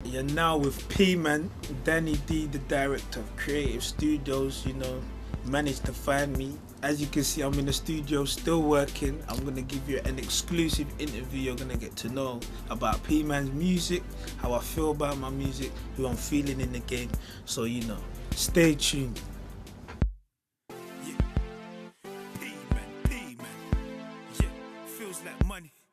You're now with P.Man, Danny D, the director of Cre8tive Studios. You know, managed to find me. As you can see, I'm in the studio still working. I'm gonna give you an exclusive interview. You're gonna get to know about P.Man's music, how I feel about my music, who I'm feeling in the game. So you know, stay tuned.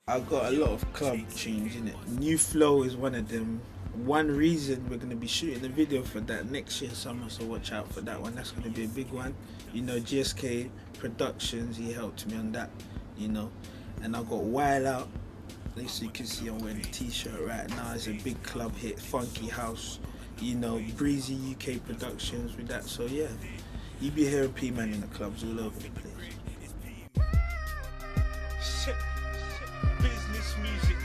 I got a lot of club tunes in it. New Flow is one of them. One Reason, we're going to be shooting a video for that next year summer, so watch out for that one. That's going to be a big one. You know, GSK Productions, he helped me on that, you know. And I got Wild Out. As you can see, I'm wearing a t-shirt right now. It's a big club hit, Funky House, you know, Breezy UK Productions with that. So yeah, you be hearing P.Man in the clubs all over the place. Business music.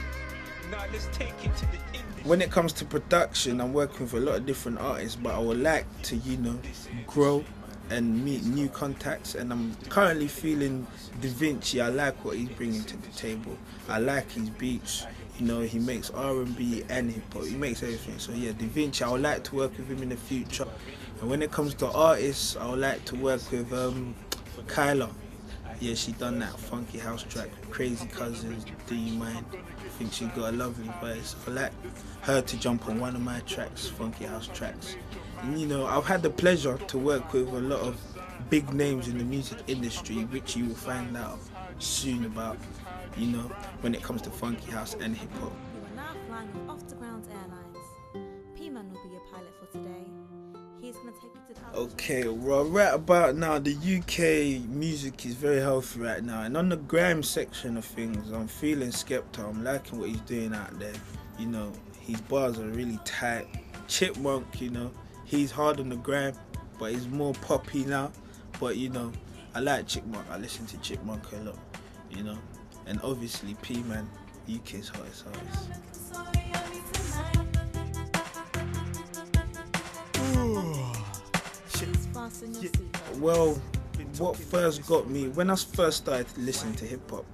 Now let's take it to the industry. When it comes to production, I'm working with a lot of different artists, but I would like to, you know, grow and meet new contacts. And I'm currently feeling Da Vinci. I like what he's bringing to the table. I like his beats. You know, he makes R&B and hip hop. He makes everything. So yeah, Da Vinci. I would like to work with him in the future. And when it comes to artists, I would like to work with Kyla. Yeah, she done that Funky House track, Crazy Cousins, Do You Mind? I think she got a lovely voice. I like her to jump on one of my tracks, Funky House tracks. And you know, I've had the pleasure to work with a lot of big names in the music industry, which you will find out soon about, you know, when it comes to Funky House and hip hop. You are now flying with Off the Ground Airlines. P.Man will be your pilot for today. He's going to take you to the Okay, well, right about now, the UK music is very healthy right now. And on the grime section of things, I'm feeling Skepta. I'm liking what he's doing out there. You know, his bars are really tight. Chipmunk, you know, he's hard on the grime, but he's more poppy now. But, you know, I like Chipmunk. I listen to Chipmunk a lot, you know. And obviously, P.Man, UK's hottest artist. Well, what first got me, when I first started listening to hip hop,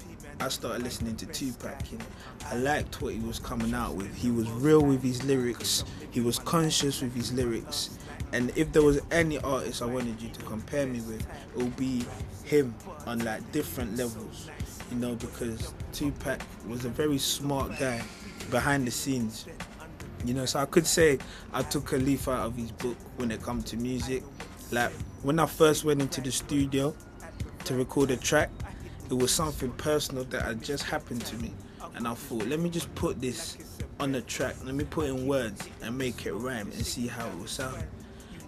I started listening to Tupac. You know, I liked what he was coming out with. He was real with his lyrics. He was conscious with his lyrics. And if there was any artist I wanted you to compare me with, it would be him on like different levels. You know, because Tupac was a very smart guy behind the scenes. You know, so I could say I took a leaf out of his book when it comes to music. Like, when I first went into the studio to record a track, it was something personal that had just happened to me. And I thought, let me just put this on the track, let me put in words and make it rhyme and see how it will sound.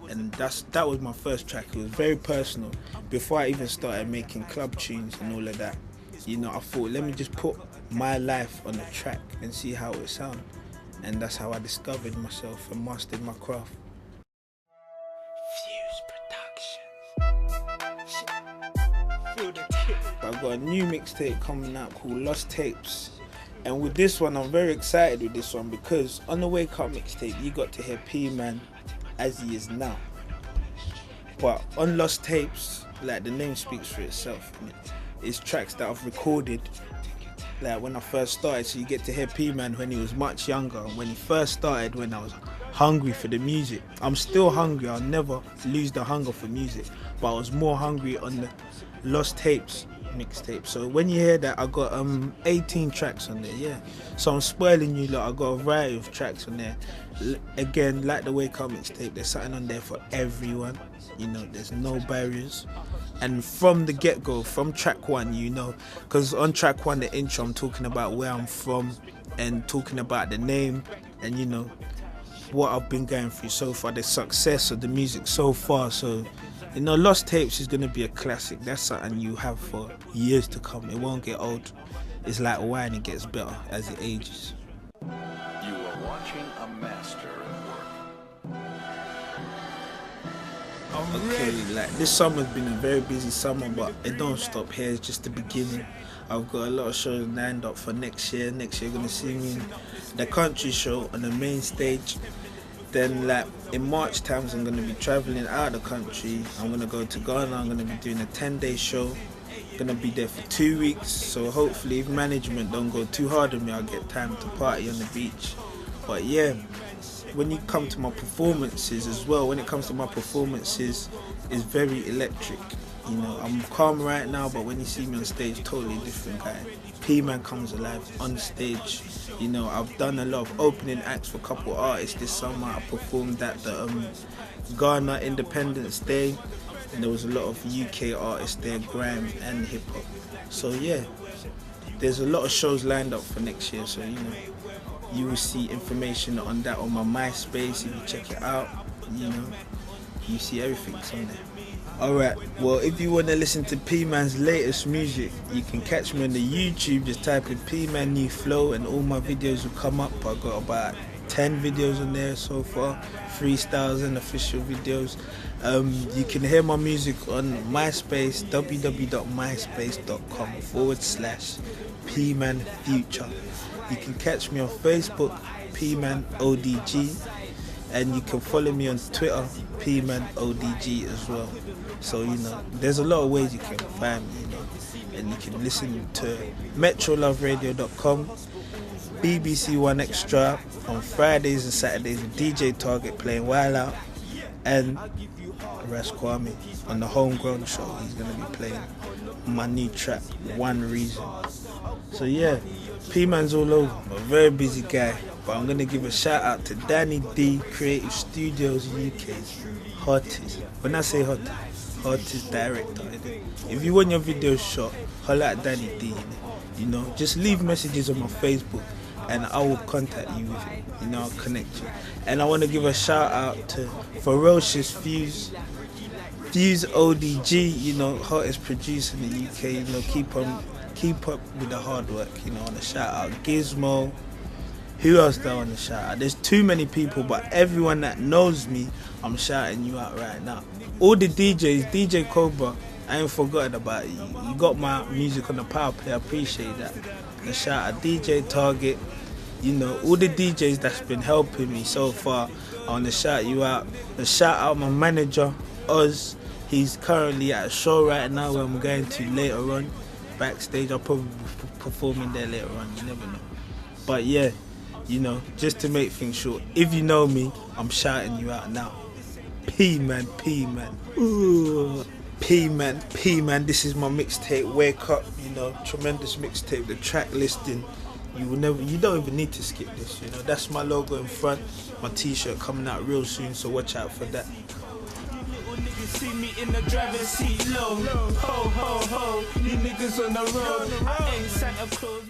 And that was my first track. It was very personal. Before I even started making club tunes and all of that, you know, I thought, let me just put my life on the track and see how it sounds. And that's how I discovered myself and mastered my craft. I got a new mixtape coming out called Lost Tapes, and with this one I'm very excited with this one because on the Wake Up mixtape you got to hear P.Man as he is now, but on Lost Tapes, like the name speaks for itself, it's tracks that I've recorded like when I first started, so you get to hear P.Man when he was much younger, when he first started, when I was hungry for the music. I'm still hungry, I'll never lose the hunger for music, but I was more hungry on the Lost Tapes mixtape. So when you hear that, I got 18 tracks on there, yeah. So I'm spoiling you, look, I got a variety of tracks on there. Again, like the Wake Up mixtape, there's something on there for everyone. You know, there's no barriers. And from the get-go, from track one, you know, because on track one, the intro, I'm talking about where I'm from and talking about the name and, you know, what I've been going through so far, the success of the music so far. So, you know, Lost Tapes is going to be a classic. That's something you have for years to come. It won't get old. It's like wine, it gets better as it ages. You are watching a master at work. Okay, like this summer's been a very busy summer, but it don't stop here. It's just the beginning. I've got a lot of shows lined up for next year. Next year, you're gonna see me in the country show on the main stage. Then, like in March times, I'm gonna be traveling out of the country. I'm gonna go to Ghana. I'm gonna be doing a 10-day show. Gonna be there for 2 weeks. So hopefully, if management don't go too hard on me, I'll get time to party on the beach. But yeah, when you come to my performances as well, when it comes to my performances, it's very electric. You know, I'm calm right now, but when you see me on stage, totally different guy. P.Man comes alive on stage. You know, I've done a lot of opening acts for a couple of artists this summer. I performed at the Ghana Independence Day, and there was a lot of UK artists there, grime and hip hop. So yeah, there's a lot of shows lined up for next year. So you know, you will see information on that on my MySpace. If you check it out, you know, you see everything's on there. Alright, well, if you want to listen to P-Man's latest music, you can catch me on the YouTube. Just type in P-Man New Flow and all my videos will come up. I got about 10 videos on there so far, freestyles and official videos. You can hear my music on MySpace, www.myspace.com/P-Man Future. You can catch me on Facebook, P-Man ODG. And you can follow me on Twitter, P-Man ODG as well. So, you know, there's a lot of ways you can find me, you know. And you can listen to metroloveradio.com, BBC One Extra on Fridays and Saturdays with DJ Target playing Wild Out, and Ras Kwame on the Homegrown Show. He's going to be playing my new track, One Reason. So yeah, P-Man's all over. I'm a very busy guy. But I'm going to give a shout out to Danni D, Cre8tive Studios UK's hottest. When I say hottest director. If you want your video shot, holla at Danni D. You know, just leave messages on my Facebook and I will contact you with it. You know, I'll connect you. And I want to give a shout out to Ferocious Fuse ODG, you know, hottest producer in the UK. You know, keep up with the hard work. You know, I want to shout out Gizmo. Who else do I want to shout out? There's too many people, but everyone that knows me, I'm shouting you out right now. All the DJs, DJ Cobra, I ain't forgotten about you. You got my music on the power play, I appreciate that. And shout out DJ Target, you know, all the DJs that's been helping me so far, I want to shout you out. And shout out my manager, Oz. He's currently at a show right now where I'm going to later on, backstage. I'll probably be performing there later on, you never know. But yeah, you know, just to make things short, if you know me, I'm shouting you out now. P-Man, ooh. P-Man, this is my mixtape, Wake Up, you know, tremendous mixtape, the track listing, you don't even need to skip this, you know, that's my logo in front, my t-shirt coming out real soon, so watch out for that. See me in the driver's seat low, ho ho ho, you niggas on the road, I ain't Santa Claus.